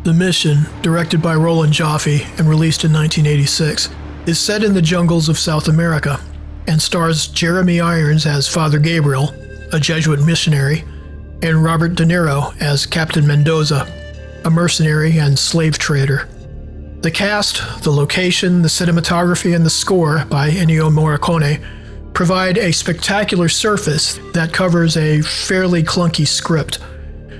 The Mission, directed by Roland Joffe and released in 1986, is set in the jungles of South America and stars Jeremy Irons as Father Gabriel, a Jesuit missionary, and Robert DeNiro as Captain Mendoza, a mercenary and slave trader. The cast, the location, the cinematography, and the score by Ennio Morricone provide a spectacular surface that covers a fairly clunky script.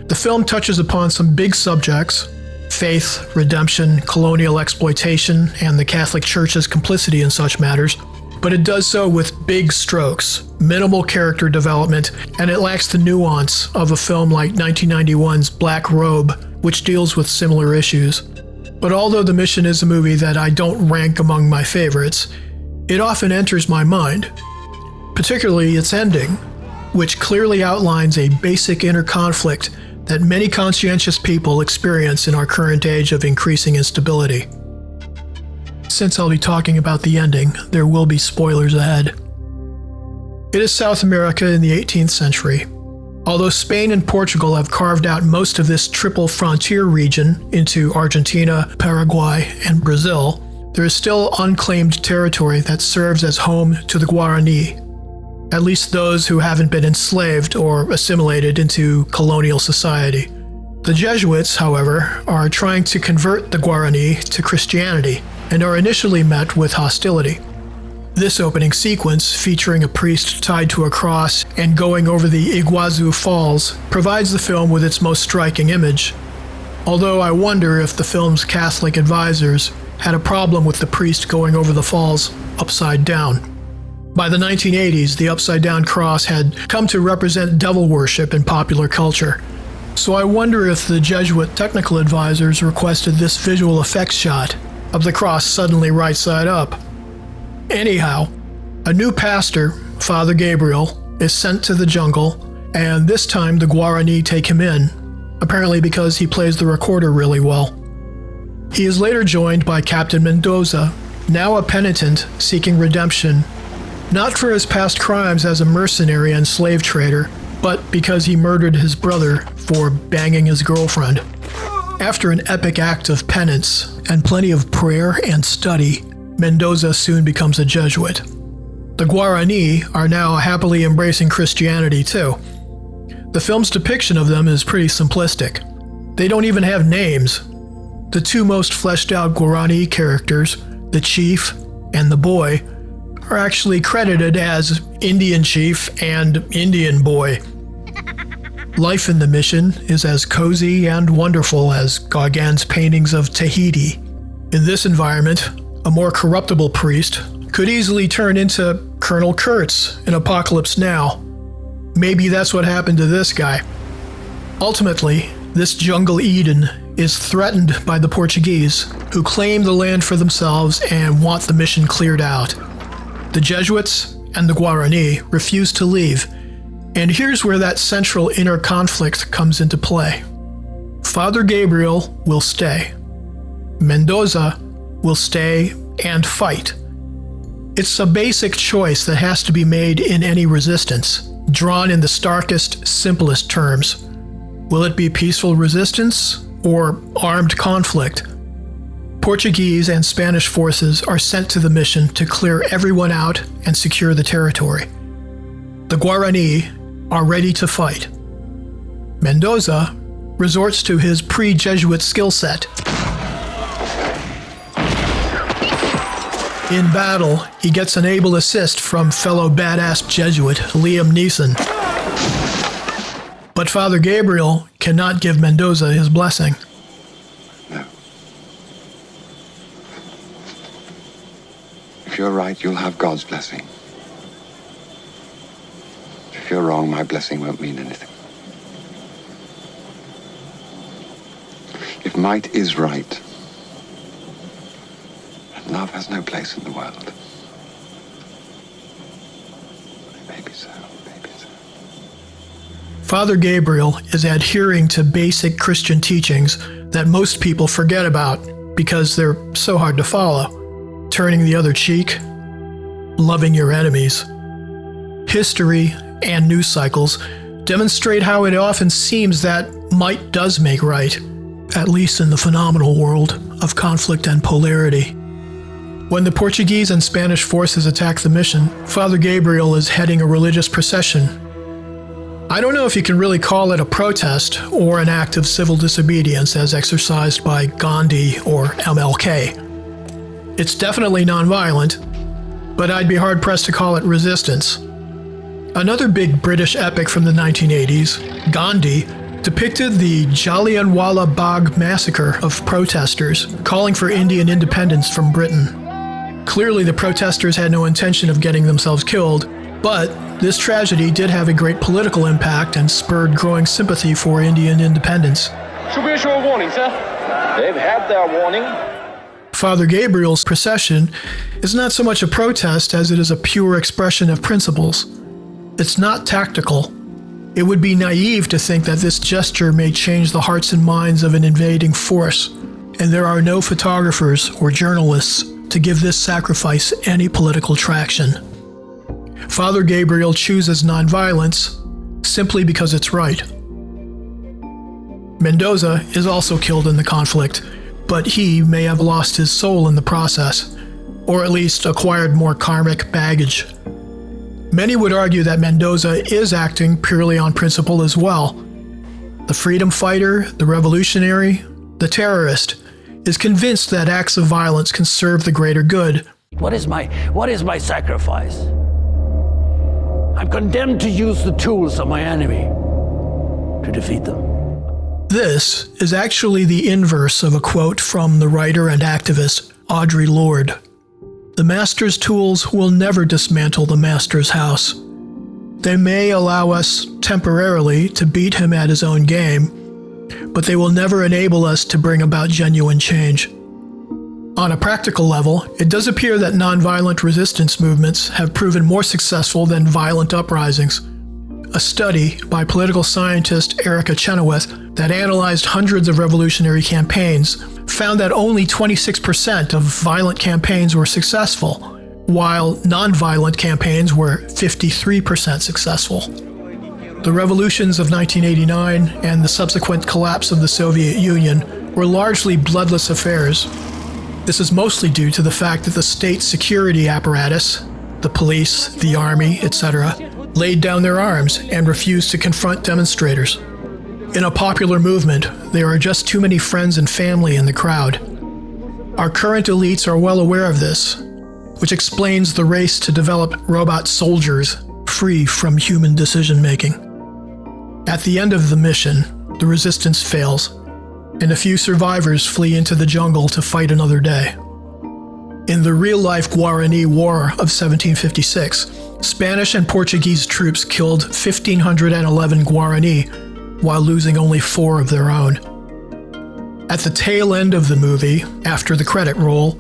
The film touches upon some big subjects: faith, redemption, colonial exploitation, and the Catholic Church's complicity in such matters, but it does so with big strokes, minimal character development, and it lacks the nuance of a film like 1991's Black Robe, which deals with similar issues. But although The Mission is a movie that I don't rank among my favorites, it often enters my mind, particularly its ending, which clearly outlines a basic inner conflict that many conscientious people experience in our current age of increasing instability. Since I'll be talking about the ending, there will be spoilers ahead. It is South America in the 18th century. Although Spain and Portugal have carved out most of this triple frontier region into Argentina, Paraguay, and Brazil, there is still unclaimed territory that serves as home to the Guarani, at least those who haven't been enslaved or assimilated into colonial society. The Jesuits, however, are trying to convert the Guarani to Christianity and are initially met with hostility. This opening sequence, featuring a priest tied to a cross and going over the Iguazu Falls, provides the film with its most striking image. Although I wonder if the film's Catholic advisors had a problem with the priest going over the falls upside down. By the 1980s, the upside-down cross had come to represent devil worship in popular culture. So I wonder if the Jesuit technical advisors requested this visual effects shot of the cross suddenly right side up. Anyhow, a new pastor, Father Gabriel, is sent to the jungle, and this time the Guarani take him in, apparently because he plays the recorder really well. He is later joined by Captain Mendoza, now a penitent seeking redemption, not for his past crimes as a mercenary and slave trader, but because he murdered his brother for banging his girlfriend. After an epic act of penance and plenty of prayer and study, Mendoza soon becomes a Jesuit. The Guarani are now happily embracing Christianity too. The film's depiction of them is pretty simplistic. They don't even have names. The two most fleshed out Guarani characters, the chief and the boy, are actually credited as Indian Chief and Indian Boy. Life in the Mission is as cozy and wonderful as Gauguin's paintings of Tahiti. In this environment, a more corruptible priest could easily turn into Colonel Kurtz in Apocalypse Now. Maybe that's what happened to this guy. Ultimately, this jungle Eden is threatened by the Portuguese, who claim the land for themselves and want the mission cleared out. The Jesuits and the Guarani refuse to leave, and here's where that central inner conflict comes into play. Father Gabriel will stay. Mendoza will stay and fight. It's a basic choice that has to be made in any resistance, drawn in the starkest, simplest terms. Will it be peaceful resistance or armed conflict? Portuguese and Spanish forces are sent to the mission to clear everyone out and secure the territory. The Guarani are ready to fight. Mendoza resorts to his pre-Jesuit skill set. In battle, he gets an able assist from fellow badass Jesuit Liam Neeson. But Father Gabriel cannot give Mendoza his blessing. No. If you're right, you'll have God's blessing. If you're wrong, my blessing won't mean anything. If might is right, and love has no place in the world, maybe so. Father Gabriel is adhering to basic Christian teachings that most people forget about because they're so hard to follow. Turning the other cheek, loving your enemies. History and news cycles demonstrate how it often seems that might does make right. at least in the phenomenal world of conflict and polarity. When the Portuguese and Spanish forces attack the mission, Father Gabriel is heading a religious procession. I don't know if you can really call it a protest or an act of civil disobedience as exercised by Gandhi or MLK. It's definitely nonviolent, but I'd be hard-pressed to call it resistance. Another big British epic from the 1980s, Gandhi, depicted the Jallianwala Bagh massacre of protesters calling for Indian independence from Britain. Clearly, the protesters had no intention of getting themselves killed, but this tragedy did have a great political impact and spurred growing sympathy for Indian independence. Should we issue a warning, sir? They've had their warning. Father Gabriel's procession is not so much a protest as it is a pure expression of principles. It's not tactical. It would be naive to think that this gesture may change the hearts and minds of an invading force, and there are no photographers or journalists to give this sacrifice any political traction. Father Gabriel chooses nonviolence simply because it's right. Mendoza is also killed in the conflict, but he may have lost his soul in the process, or at least acquired more karmic baggage. Many would argue that Mendoza is acting purely on principle as well. The freedom fighter, the revolutionary, the terrorist is convinced that acts of violence can serve the greater good. What is my sacrifice? I'm condemned to use the tools of my enemy to defeat them. This is actually the inverse of a quote from the writer and activist Audre Lorde. The master's tools will never dismantle the master's house. They may allow us temporarily to beat him at his own game, but they will never enable us to bring about genuine change. On a practical level, it does appear that nonviolent resistance movements have proven more successful than violent uprisings. A study by political scientist Erica Chenoweth that analyzed hundreds of revolutionary campaigns found that only 26% of violent campaigns were successful, while nonviolent campaigns were 53% successful. The revolutions of 1989 and the subsequent collapse of the Soviet Union were largely bloodless affairs. This is mostly due to the fact that the state security apparatus, the police, the army, etc., laid down their arms and refused to confront demonstrators. In a popular movement, there are just too many friends and family in the crowd. Our current elites are well aware of this, which explains the race to develop robot soldiers free from human decision-making. At the end of the mission, the resistance fails, and a few survivors flee into the jungle to fight another day. In the real-life Guarani War of 1756, Spanish and Portuguese troops killed 1,511 Guarani while losing only 4 of their own. At the tail end of the movie, after the credit roll,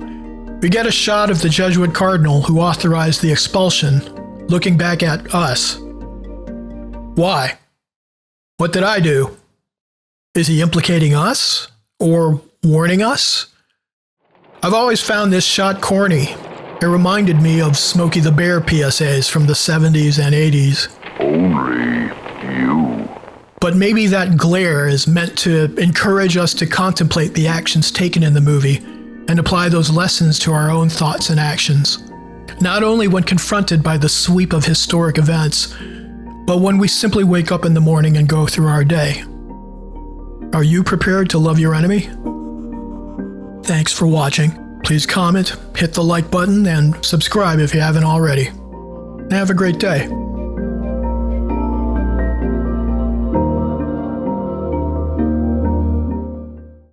we get a shot of the Jesuit cardinal who authorized the expulsion, looking back at us. Why? What did I do? Is he implicating us? Or warning us? I've always found this shot corny. It reminded me of Smokey the Bear PSAs from the 70s and 80s. Only you. But maybe that glare is meant to encourage us to contemplate the actions taken in the movie and apply those lessons to our own thoughts and actions. Not only when confronted by the sweep of historic events, but when we simply wake up in the morning and go through our day. Are you prepared to love your enemy? Thanks for watching. Please comment, hit the like button, and subscribe if you haven't already. Have a great day.